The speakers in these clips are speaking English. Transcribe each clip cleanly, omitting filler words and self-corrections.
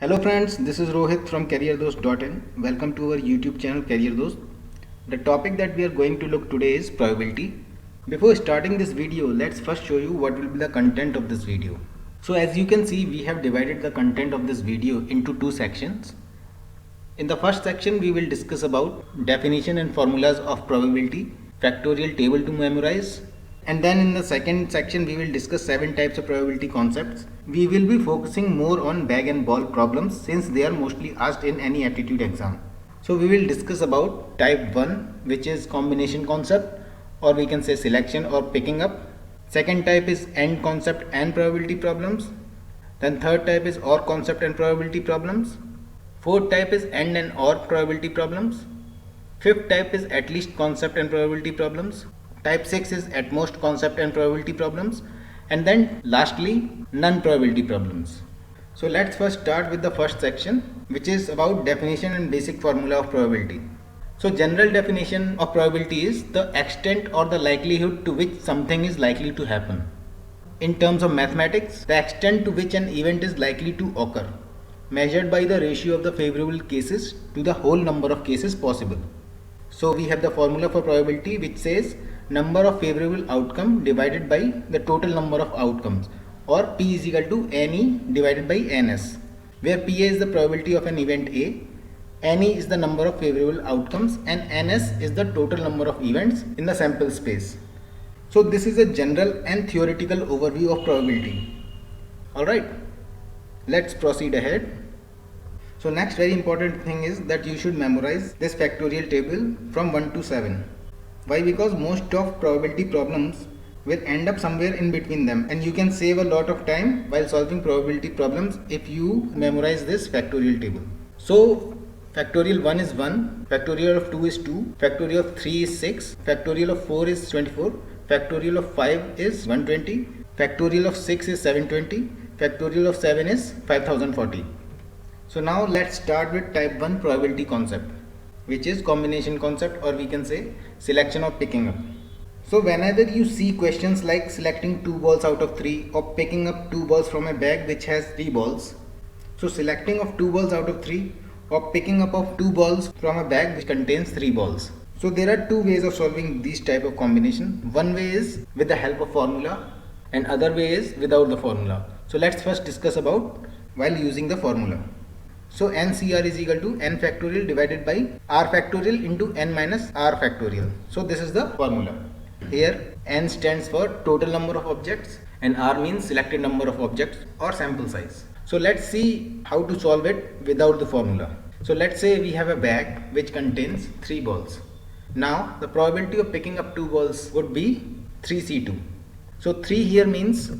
Hello friends, this is Rohit from careerdost.in. Welcome to our YouTube channel Career Dost. The topic that we are going to look today is probability. Before starting this video, let's first show you what will be the content of this video. So as you can see, we have divided the content of this video into two sections. In the first section, we will discuss about definition and formulas of probability, factorial table to memorize, and then in the second section we will discuss 7 types of probability concepts. We will be focusing more on bag and ball problems since they are mostly asked in any aptitude exam. So we will discuss about type 1, which is combination concept, or we can say selection or picking up. Second type is AND concept and probability problems. Then third type is OR concept and probability problems. Fourth type is AND and OR probability problems. Fifth type is at least concept and probability problems. Type 6 is at most concept and probability problems. And then lastly, none probability problems. So let's first start with the first section, which is about definition and basic formula of probability. So general definition of probability is the extent or the likelihood to which something is likely to happen. In terms of mathematics, the extent to which an event is likely to occur, measured by the ratio of the favorable cases to the whole number of cases possible. So we have the formula for probability, which says number of favorable outcome divided by the total number of outcomes, or P is equal to NE divided by NS, where PA is the probability of an event A, NE is the number of favorable outcomes, and NS is the total number of events in the sample space. So this is a general and theoretical overview of probability. Alright, let's proceed ahead. So next very important thing is that you should memorize this factorial table from 1 to 7. Why? Because most of probability problems will end up somewhere in between them, and you can save a lot of time while solving probability problems if you memorize this factorial table. So factorial 1 is 1, factorial of 2 is 2, factorial of 3 is 6, factorial of 4 is 24, factorial of 5 is 120, factorial of 6 is 720, factorial of 7 is 5040. So now let's start with type 1 probability concept, which is combination concept, or we can say selection or picking up. So whenever you see questions like selecting 2 balls out of 3 or picking up 2 balls from a bag which has 3 balls, so selecting of 2 balls out of 3 or picking up of 2 balls from a bag which contains 3 balls. So there are two ways of solving these type of combination. One way is with the help of formula and other way is without the formula. So let's first discuss about while using the formula. So NCR is equal to n factorial divided by r factorial into n minus r factorial. So this is the formula. Here n stands for total number of objects and r means selected number of objects or sample size. So let's see how to solve it without the formula. So let's say we have a bag which contains 3 balls. Now the probability of picking up 2 balls would be 3C2. So 3 here means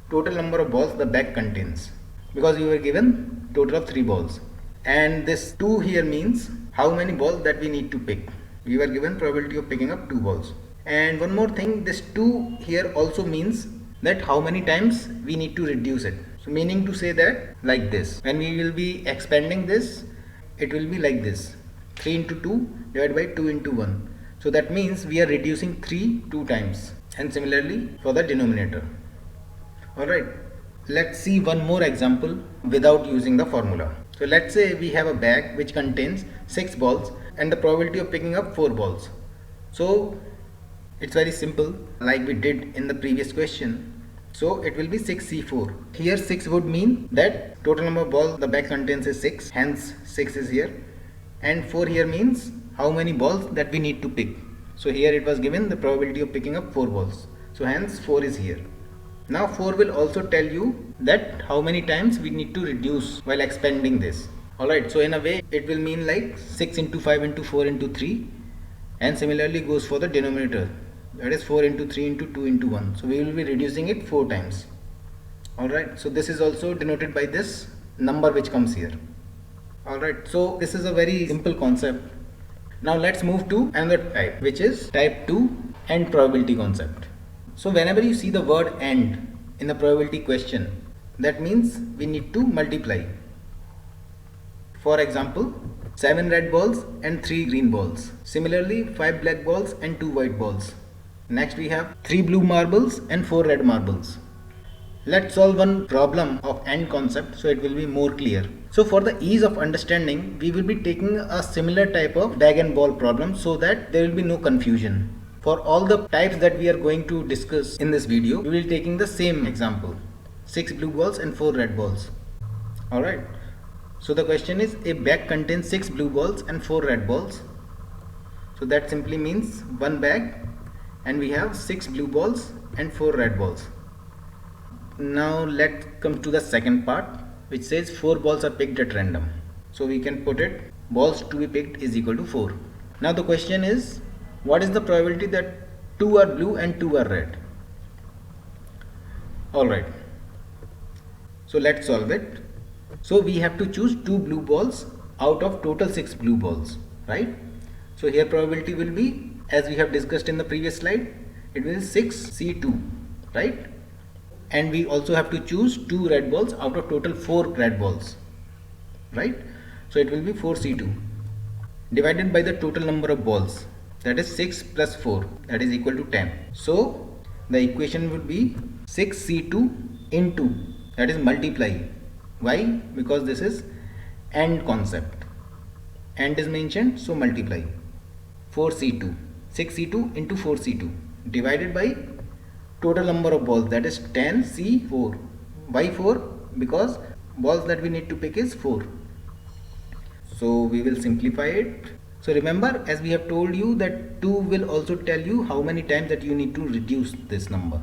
total number of balls the bag contains, because you were given total of 3 balls. And this 2 here means how many balls that we need to pick. We were given probability of picking up 2 balls. And one more thing, this 2 here also means that how many times we need to reduce it. So meaning to say that like this, when we will be expanding this, it will be like this, 3 into 2 divided by 2 into 1. So that means we are reducing 3 2 times, and similarly for the denominator. Alright, let's see one more example without using the formula. So let's say we have a bag which contains 6 balls and the probability of picking up 4 balls. So it's very simple, like we did in the previous question. So it will be 6C4. Here 6 would mean that total number of balls the bag contains is 6, hence 6 is here. And 4 here means how many balls that we need to pick. So here it was given the probability of picking up 4 balls. So hence 4 is here. Now 4 will also tell you that how many times we need to reduce while expanding this. Alright, so in a way it will mean like 6 into 5 into 4 into 3, and similarly goes for the denominator, that is 4 into 3 into 2 into 1. So we will be reducing it 4 times. Alright, so this is also denoted by this number which comes here. Alright, so this is a very simple concept. Now let's move to another type, which is type 2 and probability concept. So whenever you see the word AND in the probability question, that means we need to multiply. For example, 7 red balls and 3 green balls. Similarly, 5 black balls and 2 white balls. Next we have 3 blue marbles and 4 red marbles. Let's solve one problem of AND concept so it will be more clear. So for the ease of understanding, we will be taking a similar type of bag and ball problem so that there will be no confusion. For all the types that we are going to discuss in this video, we will be taking the same example. 6 blue balls and 4 red balls. Alright. So the question is, a bag contains 6 blue balls and 4 red balls. So that simply means one bag and we have 6 blue balls and 4 red balls. Now let's come to the second part, which says 4 balls are picked at random. So we can put it, balls to be picked is equal to 4. Now the question is, what is the probability that 2 are blue and 2 are red? Alright. So let's solve it. So we have to choose 2 blue balls out of total 6 blue balls, right? So here probability will be, as we have discussed in the previous slide, it will be 6C2, right? And we also have to choose 2 red balls out of total 4 red balls, right? So it will be 4C2 divided by the total number of balls, that is 6 plus 4, that is equal to 10. So the equation would be 6C2 into, that is multiply. Why? Because this is AND concept. AND is mentioned, so multiply. 4C2, 6C2 into 4C2 divided by total number of balls, that is 10C4. Why 4? Because balls that we need to pick is 4. So we will simplify it. So remember, as we have told you, that 2 will also tell you how many times that you need to reduce this number.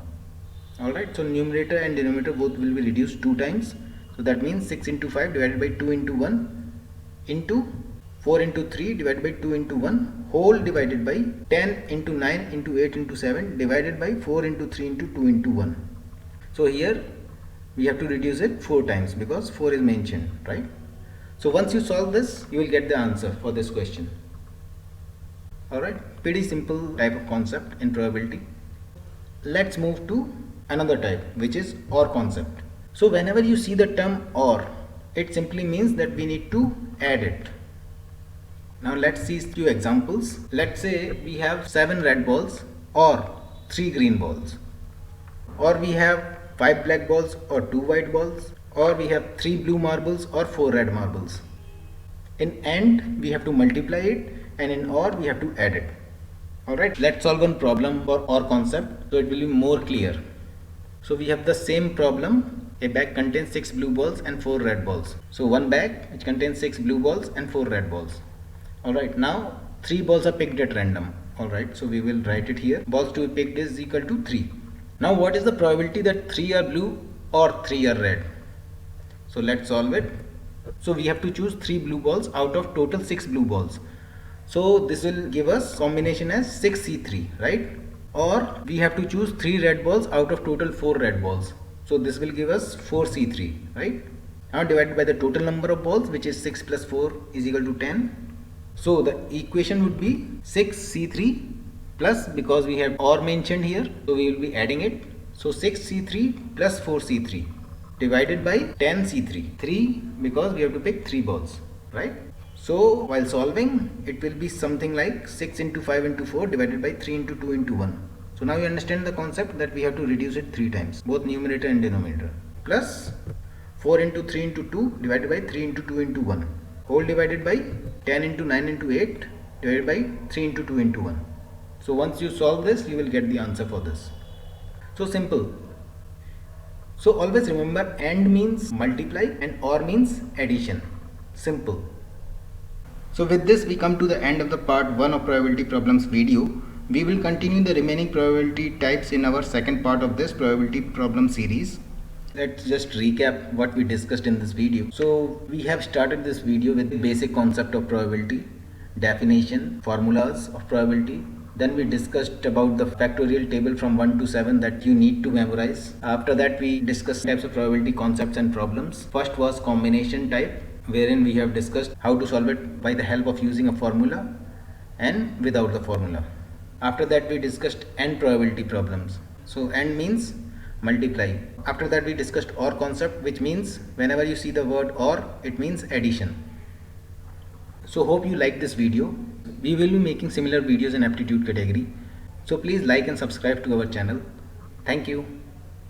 Alright, so numerator and denominator both will be reduced 2 times. So that means 6 into 5 divided by 2 into 1 into 4 into 3 divided by 2 into 1 whole divided by 10 into 9 into 8 into 7 divided by 4 into 3 into 2 into 1. So here we have to reduce it 4 times because 4 is mentioned, right? So once you solve this, you will get the answer for this question. Alright, pretty simple type of concept in probability. Let's move to another type, which is OR concept. So whenever you see the term OR, it simply means that we need to add it. Now let's see a few examples. Let's say we have 7 red balls or 3 green balls, or we have 5 black balls or 2 white balls, or we have 3 blue marbles or 4 red marbles. In AND we have to multiply it, and in OR we have to add it. Alright, let's solve one problem for OR concept so it will be more clear. So we have the same problem. A bag contains 6 blue balls and 4 red balls. So one bag which contains 6 blue balls and 4 red balls. Alright, now 3 balls are picked at random. Alright, so we will write it here. Balls to be picked is equal to 3. Now what is the probability that 3 are blue or 3 are red? So let's solve it. So we have to choose 3 blue balls out of total 6 blue balls. So this will give us combination as 6C3, right? Or we have to choose 3 red balls out of total 4 red balls. So this will give us 4C3, right? Now divided by the total number of balls, which is 6 plus 4 is equal to 10. So the equation would be 6C3 plus, because we have OR mentioned here, so we will be adding it. So 6C3 plus 4C3 divided by 10C3. 3 because we have to pick 3 balls, right? So while solving, it will be something like 6 into 5 into 4 divided by 3 into 2 into 1. So now you understand the concept that we have to reduce it 3 times, both numerator and denominator. Plus 4 into 3 into 2 divided by 3 into 2 into 1. Whole divided by 10 into 9 into 8 divided by 3 into 2 into 1. So once you solve this, you will get the answer for this. So simple. So always remember, AND means multiply and OR means addition. Simple. So with this we come to the end of the part 1 of probability problems video. We will continue the remaining probability types in our second part of this probability problem series. Let's just recap what we discussed in this video. So we have started this video with the basic concept of probability, definition, formulas of probability. Then we discussed about the factorial table from 1 to 7 that you need to memorize. After that we discussed types of probability concepts and problems. First was combination type, wherein we have discussed how to solve it by the help of using a formula and without the formula. After that we discussed AND probability problems. So AND means multiply. After that we discussed OR concept, which means whenever you see the word OR, it means addition. So hope you like this video. We will be making similar videos in aptitude category. So please like and subscribe to our channel. Thank you.